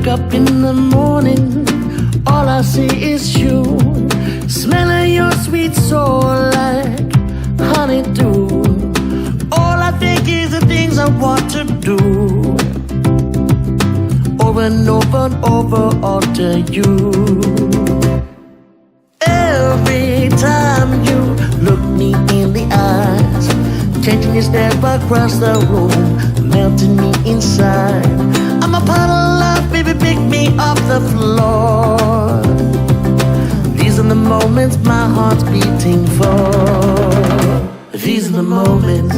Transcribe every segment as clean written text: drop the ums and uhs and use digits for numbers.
wake up in the morning, all I see is you, smelling your sweet soul like honeydew. All I think is the things I want to do, over and over and over, alter you. Every time you look me in the eyes, changing your step across the room, melting me inside. I'm a puddle of baby, pick me off the floor. These are the moments my heart's beating for. These are the moments.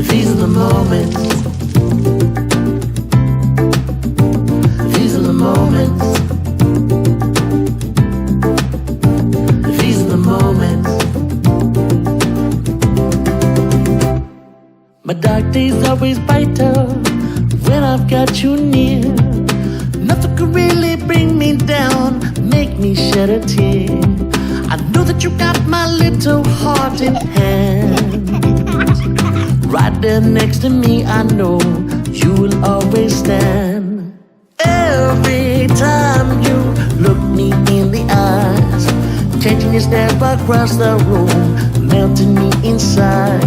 These are the moments. These are the moments. These are the moments. My dark days always brighter when I've got you near. Nothing could really bring me down, make me shed a tear. I know that you got my little heart in hand. Right there next to me, I know you will always stand. Every time you look me in the eyes, changing your step across the room, melting me inside.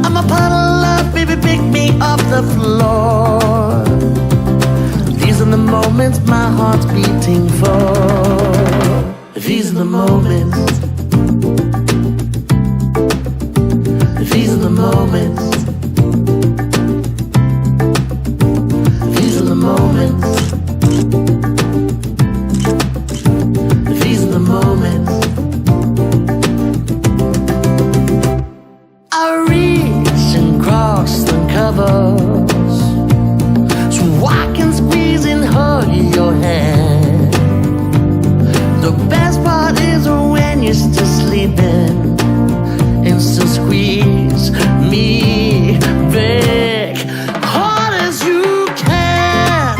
I'm a puddle of baby, pick me off the floor. These are the moments my heart's beating for. These are the moments. These are the moments. These are the moments. These are the moments. I reach and cross the covers so I can squeeze and hug your hand. The best part is when you're still sleeping and still squeeze me back hard as you can.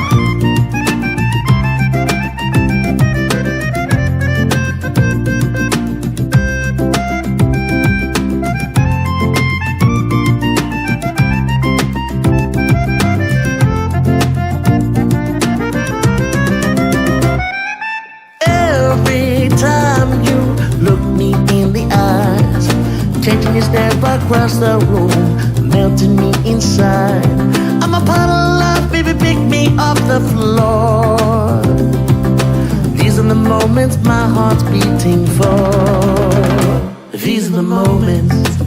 Every time you look me in the eyes, changing your step across the room, melting me inside. I'm a puddle of baby, pick me off the floor. These are the moments my heart's beating for. These are the moments.